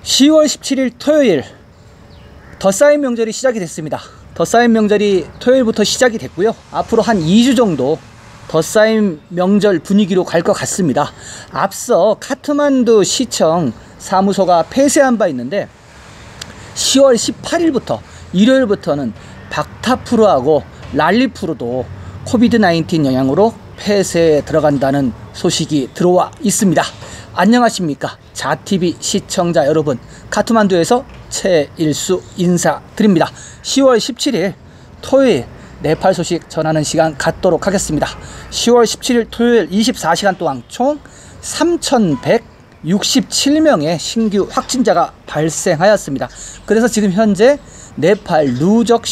(10월 17일) 토요일, 덧싸인 명절이 시작이 됐습니다. 덧싸인 명절이 토요일부터 시작이 됐고요. 앞으로 한 2주 정도 덧싸인 명절 분위기로 갈 것 같습니다. 앞서 카트만두 시청 사무소가 폐쇄한 바 있는데 10월 18일부터 일요일부터는 박타프루하고 랄리푸르도 코비드-19 영향으로 폐쇄에 들어간다는 소식이 들어와 있습니다. 안녕하십니까, 자TV 시청자 여러분, 카트만두에서 최일수 인사드립니다. 10월 17일 토요일 네팔 소식 전하는 시간 갖도록 하겠습니다. 10월 17일 토요일 24시간 동안 총 3,167명의 신규 확진자가 발생하였습니다. 그래서 지금 현재 네팔 누적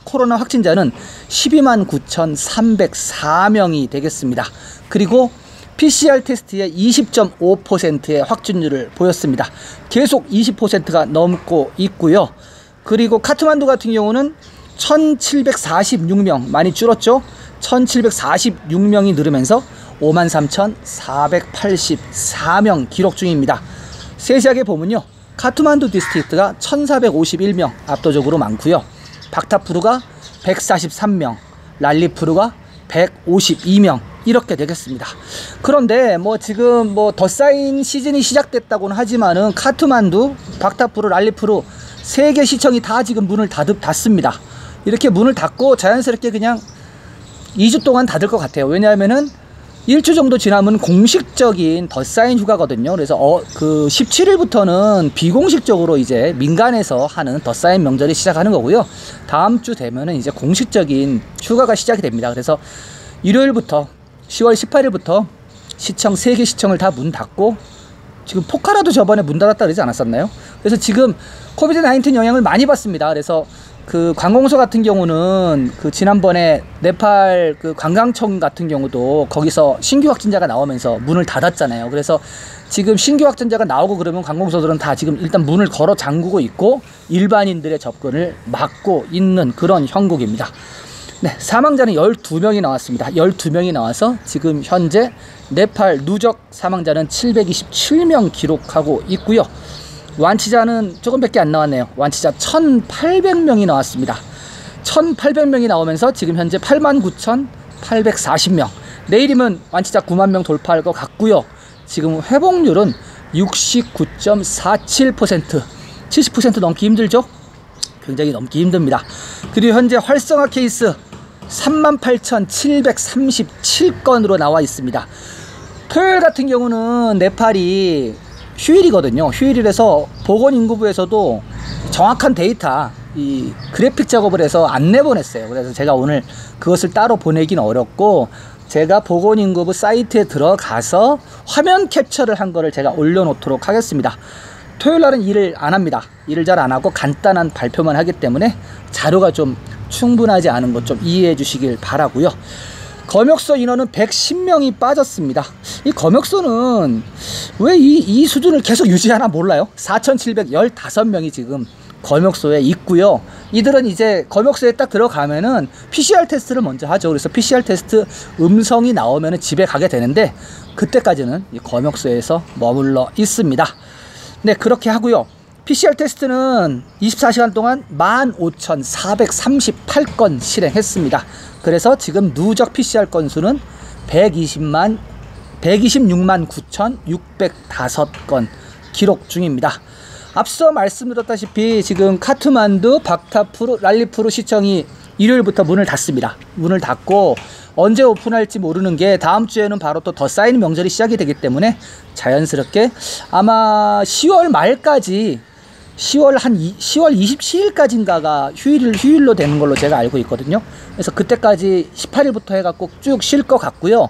코로나 확진자는 129,304명이 되겠습니다. 그리고 PCR 테스트의 20.5%의 확진율을 보였습니다. 계속 20%가 넘고 있고요. 그리고 카트만두 같은 경우는 1,746명, 많이 줄었죠. 1,746명이 늘으면서 53,484명 기록 중입니다. 세세하게 보면요, 카트만두 디스트릭트가 1,451명 압도적으로 많고요. 박타푸르가 143명, 랄리푸르가 152명 이렇게 되겠습니다. 그런데 지금 덧싸인 시즌이 시작됐다고는 하지만은 카트만두, 박타푸르, 랄리푸르 3개 시청이 다 지금 문을 닫습니다. 이렇게 문을 닫고 자연스럽게 그냥 2주 동안 닫을 것 같아요. 왜냐하면은 1주 정도 지나면 공식적인 덧싸인 휴가거든요. 그래서 그 17일부터는 비공식적으로 이제 민간에서 하는 덧싸인 명절이 시작하는 거고요. 다음 주 되면은 이제 공식적인 휴가가 시작이 됩니다. 그래서 일요일부터 10월 18일부터 시청 3개 시청을 다 문 닫고, 지금 포카라도 저번에 문 닫았다 그러지 않았었나요? 그래서 지금 코비드-19 영향을 많이 받습니다. 그래서 그 관공서 같은 경우는 그 지난번에 네팔 그 관광청 같은 경우도 거기서 신규 확진자가 나오면서 문을 닫았잖아요. 그래서 지금 신규 확진자가 나오고 그러면 관공서들은 다 지금 일단 문을 걸어 잠그고 있고 일반인들의 접근을 막고 있는 그런 형국입니다. 네, 사망자는 12명이 나왔습니다. 12명이 나와서 지금 현재 네팔 누적 사망자는 727명 기록하고 있고요. 완치자는 조금밖에 안 나왔네요. 완치자 1,800명이 나왔습니다. 1,800명이 나오면서 지금 현재 89,840명. 내일이면 완치자 9만 명 돌파할 것 같고요. 지금 회복률은 69.47%. 70% 넘기 힘들죠? 굉장히 넘기 힘듭니다. 그리고 현재 활성화 케이스 38,737건으로 나와 있습니다. 토요일 같은 경우는 네팔이 휴일이거든요. 휴일이라서 보건인구부에서도 정확한 데이터, 이 그래픽 작업을 해서 안 내보냈어요. 그래서 제가 오늘 그것을 따로 보내긴 어렵고, 제가 보건인구부 사이트에 들어가서 화면 캡처를 한 거를 제가 올려놓도록 하겠습니다. 토요일 날은 일을 안 합니다. 일을 잘 안 하고 간단한 발표만 하기 때문에 자료가 좀 충분하지 않은 것 좀 이해해 주시길 바라고요. 검역소 인원은 110명이 빠졌습니다. 이 검역소는 왜 이 수준을 계속 유지하나 몰라요. 4,715명이 지금 검역소에 있고요. 이들은 이제 검역소에 딱 들어가면은 PCR 테스트를 먼저 하죠. 그래서 PCR 테스트 음성이 나오면은 집에 가게 되는데, 그때까지는 이 검역소에서 머물러 있습니다. 네, 그렇게 하고요. PCR 테스트는 24시간 동안 15,438건 실행했습니다. 그래서 지금 누적 PCR 건수는 126만 9,605건 기록 중입니다. 앞서 말씀드렸다시피 지금 카트만두, 박타푸르, 랄리푸르 시청이 일요일부터 문을 닫습니다. 문을 닫고 언제 오픈할지 모르는 게, 다음 주에는 바로 또 덧싸이는 명절이 시작이 되기 때문에 자연스럽게 아마 10월 말까지 10월 27일까지인가가 휴일로 되는 걸로 제가 알고 있거든요. 그래서 그때까지 18일부터 해갖고 쭉 쉴 것 같고요.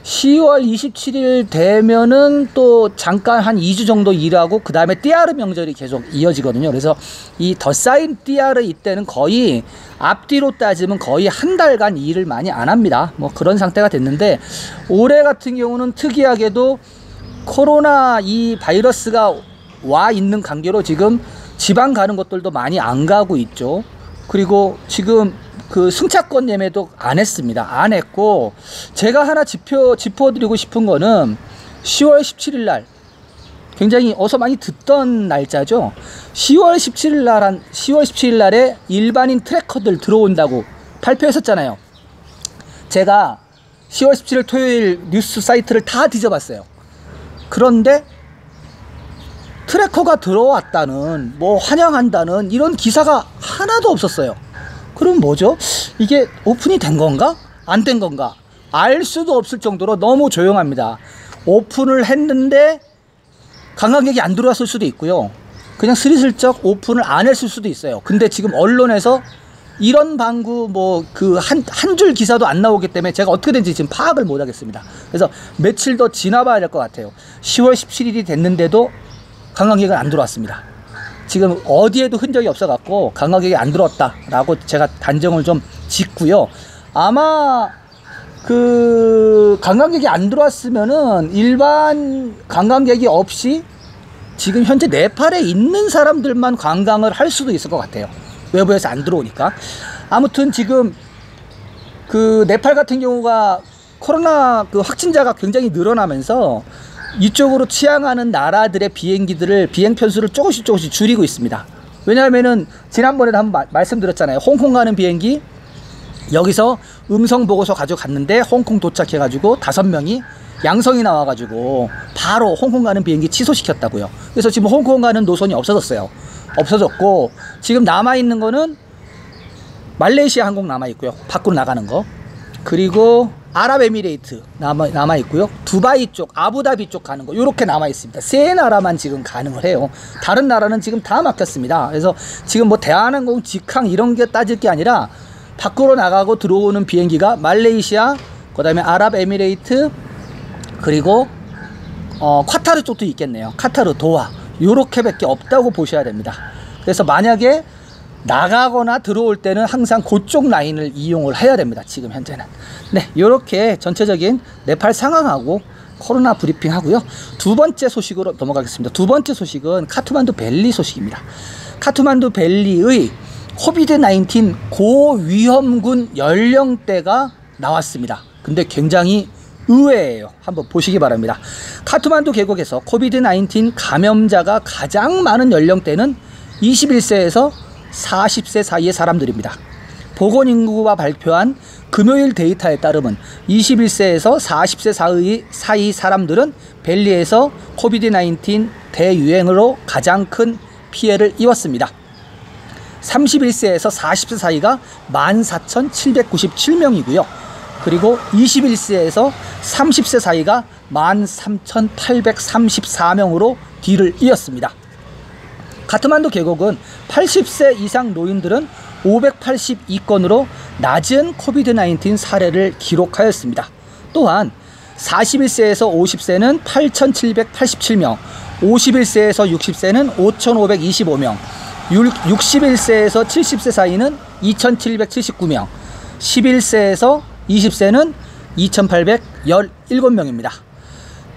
10월 27일 되면은 또 잠깐 한 2주 정도 일하고 그 다음에 띠아르 명절이 계속 이어지거든요. 그래서 이 덧싸인 띠아르 이때는 거의 앞뒤로 따지면 거의 한 달간 일을 많이 안 합니다. 그런 상태가 됐는데, 올해 같은 경우는 특이하게도 코로나 이 바이러스가 와 있는 관계로 지금 지방 가는 것들도 많이 안 가고 있죠. 그리고 지금 그 승차권 예매도 안 했습니다. 안 했고, 제가 하나 짚어드리고 싶은 거는 10월 17일 날 굉장히 어서 많이 듣던 날짜죠. 10월 17일 날에 일반인 트래커들 들어온다고 발표했었잖아요. 제가 10월 17일 토요일 뉴스 사이트를 다 뒤져봤어요. 그런데 트래커가 들어왔다는, 뭐 환영한다는 이런 기사가 하나도 없었어요. 그럼 뭐죠? 이게 오픈이 된 건가? 안 된 건가? 알 수도 없을 정도로 너무 조용합니다. 오픈을 했는데 관광객이 안 들어왔을 수도 있고요. 그냥 스리슬쩍 오픈을 안 했을 수도 있어요. 근데 지금 언론에서 이런 방구 뭐 그 한 줄 기사도 안 나오기 때문에 제가 어떻게 된지 지금 파악을 못 하겠습니다. 그래서 며칠 더 지나봐야 될 것 같아요. 10월 17일이 됐는데도 관광객은 안 들어왔습니다. 지금 어디에도 흔적이 없어 갖고 관광객이 안 들어왔다라고 제가 단정을 좀 짓고요. 아마 그 관광객이 안 들어왔으면은 일반 관광객이 없이 지금 현재 네팔에 있는 사람들만 관광을 할 수도 있을 것 같아요. 외부에서 안 들어오니까. 아무튼 지금 그 네팔 같은 경우가 코로나 그 확진자가 굉장히 늘어나면서 이쪽으로 취항하는 나라들의 비행기들을 비행 편수를 조금씩 줄이고 있습니다. 왜냐하면은 지난번에도 한번 말씀드렸잖아요. 홍콩 가는 비행기 여기서 음성 보고서 가져갔는데 홍콩 도착해가지고 5명이 양성이 나와가지고 바로 홍콩 가는 비행기 취소시켰다고요. 그래서 지금 홍콩 가는 노선이 없어졌어요. 없어졌고 지금 남아있는 거는 말레이시아 항공 남아있고요. 밖으로 나가는 거. 그리고 아랍에미레이트 남아있고요. 두바이 쪽, 아부다비 쪽 가는 거 요렇게 남아있습니다. 세 나라만 지금 가능을 해요. 다른 나라는 지금 다 막혔습니다. 그래서 지금 뭐 대한항공, 직항 이런 게 따질 게 아니라 밖으로 나가고 들어오는 비행기가 말레이시아, 그 다음에 아랍에미레이트, 그리고 카타르 쪽도 있겠네요. 카타르, 도하 요렇게밖에 없다고 보셔야 됩니다. 그래서 만약에 나가거나 들어올 때는 항상 그쪽 라인을 이용을 해야 됩니다. 지금 현재는. 네, 요렇게 전체적인 네팔 상황하고 코로나 브리핑 하고요. 두 번째 소식으로 넘어가겠습니다. 두 번째 소식은 카트만두 밸리 소식입니다. 카트만두 밸리의 코비드-19 고위험군 연령대가 나왔습니다. 근데 굉장히 의외예요. 한번 보시기 바랍니다. 카트만두 계곡에서 코비드-19 감염자가 가장 많은 연령대는 21세에서 40세 사이의 사람들입니다. 보건인구가 발표한 금요일 데이터에 따르면 21세에서 40세 사이 사람들은 밸리에서 코비드-19 대유행으로 가장 큰 피해를 입었습니다. 31세에서 40세 사이가 14,797명이고요. 그리고 21세에서 30세 사이가 13,834명으로 뒤를 이었습니다. 카트만두 계곡은 80세 이상 노인들은 582건으로 낮은 코비드-19 사례를 기록하였습니다. 또한 41세에서 50세는 8,787명, 51세에서 60세는 5,525명, 61세에서 70세 사이는 2,779명, 11세에서 20세는 2,817명입니다.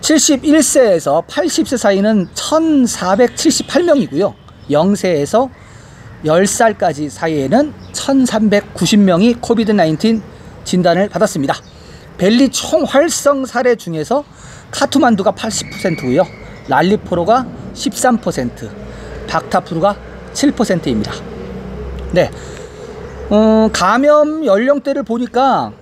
71세에서 80세 사이는 1,478명이고요. 0세에서 10살까지 사이에는 1,390명이 코비드-19 진단을 받았습니다. 밸리 총 활성 사례 중에서 카트만두가 80%고요. 랄리포로가 13%, 박타푸르가 7%입니다. 네, 감염 연령대를 보니까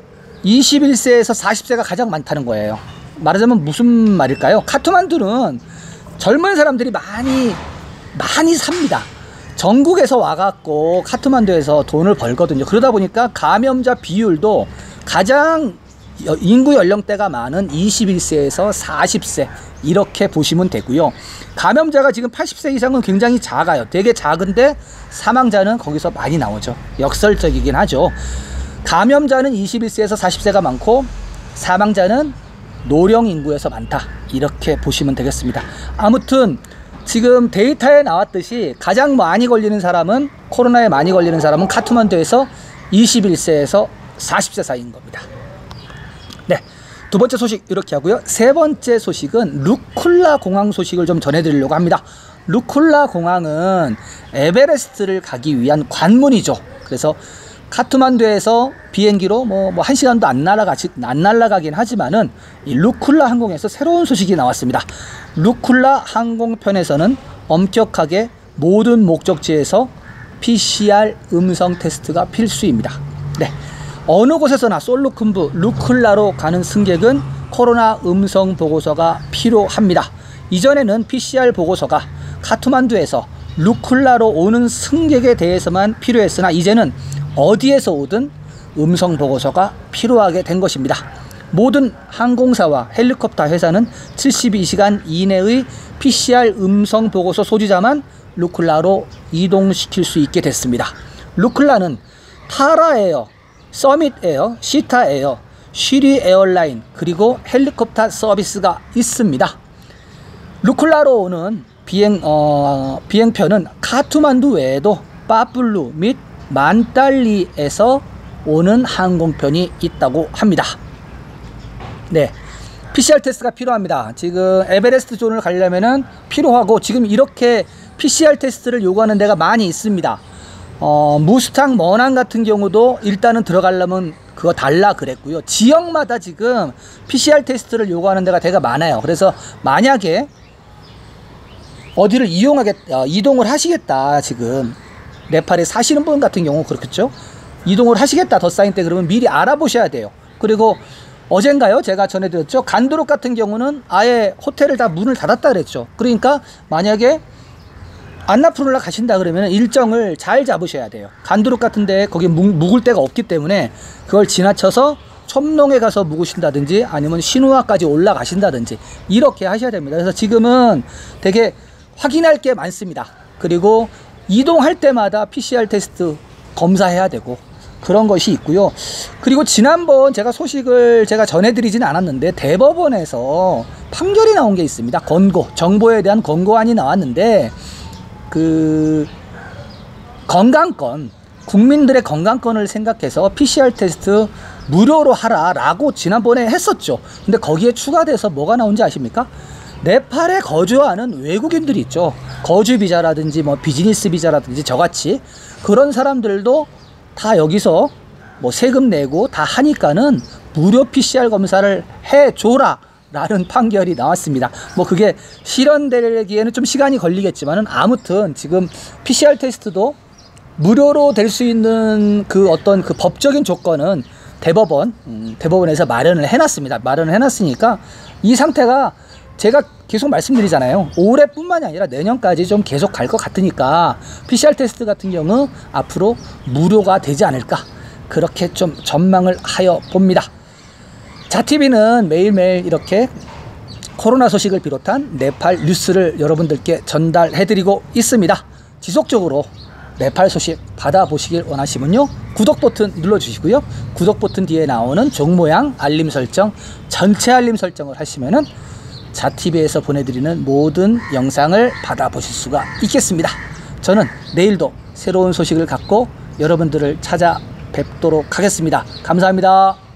21세에서 40세가 가장 많다는 거예요. 말하자면 무슨 말일까요? 카트만두는 젊은 사람들이 많이 삽니다. 전국에서 와갖고 카트만두에서 돈을 벌거든요. 그러다 보니까 감염자 비율도 가장 인구 연령대가 많은 21세에서 40세 이렇게 보시면 되고요. 감염자가 지금 80세 이상은 굉장히 작아요. 되게 작은데 사망자는 거기서 많이 나오죠. 역설적이긴 하죠. 감염자는 21세에서 40세가 많고 사망자는 노령 인구에서 많다. 이렇게 보시면 되겠습니다. 아무튼 지금 데이터에 나왔듯이 가장 많이 걸리는 사람은, 코로나에 많이 걸리는 사람은 카트만두에서 21세에서 40세 사이인 겁니다. 네, 두 번째 소식 이렇게 하고요. 세 번째 소식은 루쿨라 공항 소식을 좀 전해드리려고 합니다. 루쿨라 공항은 에베레스트를 가기 위한 관문이죠. 그래서 카트만두에서 비행기로 뭐 1시간도 안 날아가긴 하지만은 이 루쿨라 항공에서 새로운 소식이 나왔습니다. 루쿨라 항공편에서는 엄격하게 모든 목적지에서 PCR 음성 테스트가 필수입니다. 네, 어느 곳에서나 솔루쿤부 루쿨라로 가는 승객은 코로나 음성 보고서가 필요합니다. 이전에는 PCR 보고서가 카트만두에서 루쿨라로 오는 승객에 대해서만 필요했으나 이제는 어디에서 오든 음성 보고서가 필요하게 된 것입니다. 모든 항공사와 헬리콥터 회사는 72시간 이내의 PCR 음성 보고서 소지자만 루쿨라로 이동시킬 수 있게 됐습니다. 루쿨라는 타라에어, 서밋에어, 시타에어, 쉬리 에어라인 그리고 헬리콥터 서비스가 있습니다. 루쿨라로 오는 비행편은 카트만두 외에도 빠블루 및 만달리에서 오는 항공편이 있다고 합니다. 네, PCR 테스트가 필요합니다. 지금 에베레스트 존을 가려면은 필요하고 지금 이렇게 PCR 테스트를 요구하는 데가 많이 있습니다. 무스탕 머난 같은 경우도 일단은 들어가려면 그거 달라 그랬고요. 지역마다 지금 PCR 테스트를 요구하는 데가 되게 많아요. 그래서 만약에 어디를 이동을 하시겠다, 지금 네팔에 사시는 분 같은 경우 그렇겠죠. 이동을 하시겠다 덧사인 때 그러면 미리 알아보셔야 돼요. 그리고 어젠가요 제가 전해드렸죠, 간두룩 같은 경우는 아예 호텔을 다 문을 닫았다 그랬죠. 그러니까 만약에 안나푸르라 가신다 그러면 일정을 잘 잡으셔야 돼요. 간두룩 같은데 거기 묵을 데가 없기 때문에 그걸 지나쳐서 촘농에 가서 묵으신다든지 아니면 시누아까지 올라가신다든지 이렇게 하셔야 됩니다. 그래서 지금은 되게 확인할 게 많습니다. 그리고 이동할 때마다 PCR 테스트 검사해야 되고 그런 것이 있고요. 그리고 지난번 제가 소식을 전해드리진 않았는데 대법원에서 판결이 나온 게 있습니다. 권고, 정보에 대한 권고안이 나왔는데 그 건강권, 국민들의 건강권을 생각해서 PCR 테스트 무료로 하라라고 지난번에 했었죠. 근데 거기에 추가돼서 뭐가 나온지 아십니까? 네팔에 거주하는 외국인들이 있죠. 거주 비자라든지 뭐 비즈니스 비자라든지 저같이 그런 사람들도 다 여기서 뭐 세금 내고 다 하니까는 무료 PCR 검사를 해줘라 라는 판결이 나왔습니다. 뭐 그게 실현되기에는 좀 시간이 걸리겠지만은 아무튼 지금 PCR 테스트도 무료로 될 수 있는 그 어떤 그 법적인 조건은 대법원에서 마련을 해놨습니다. 마련을 해놨으니까 이 상태가 제가 계속 말씀드리잖아요. 올해뿐만이 아니라 내년까지 좀 계속 갈 것 같으니까 PCR 테스트 같은 경우 앞으로 무료가 되지 않을까 그렇게 좀 전망을 하여 봅니다. 자TV는 매일매일 이렇게 코로나 소식을 비롯한 네팔 뉴스를 여러분들께 전달해드리고 있습니다. 지속적으로 네팔 소식 받아보시길 원하시면요, 구독 버튼 눌러주시고요. 구독 버튼 뒤에 나오는 종 모양 알림 설정, 전체 알림 설정을 하시면은 자TV에서 보내드리는 모든 영상을 받아보실 수가 있겠습니다. 저는 내일도 새로운 소식을 갖고 여러분들을 찾아뵙도록 하겠습니다. 감사합니다.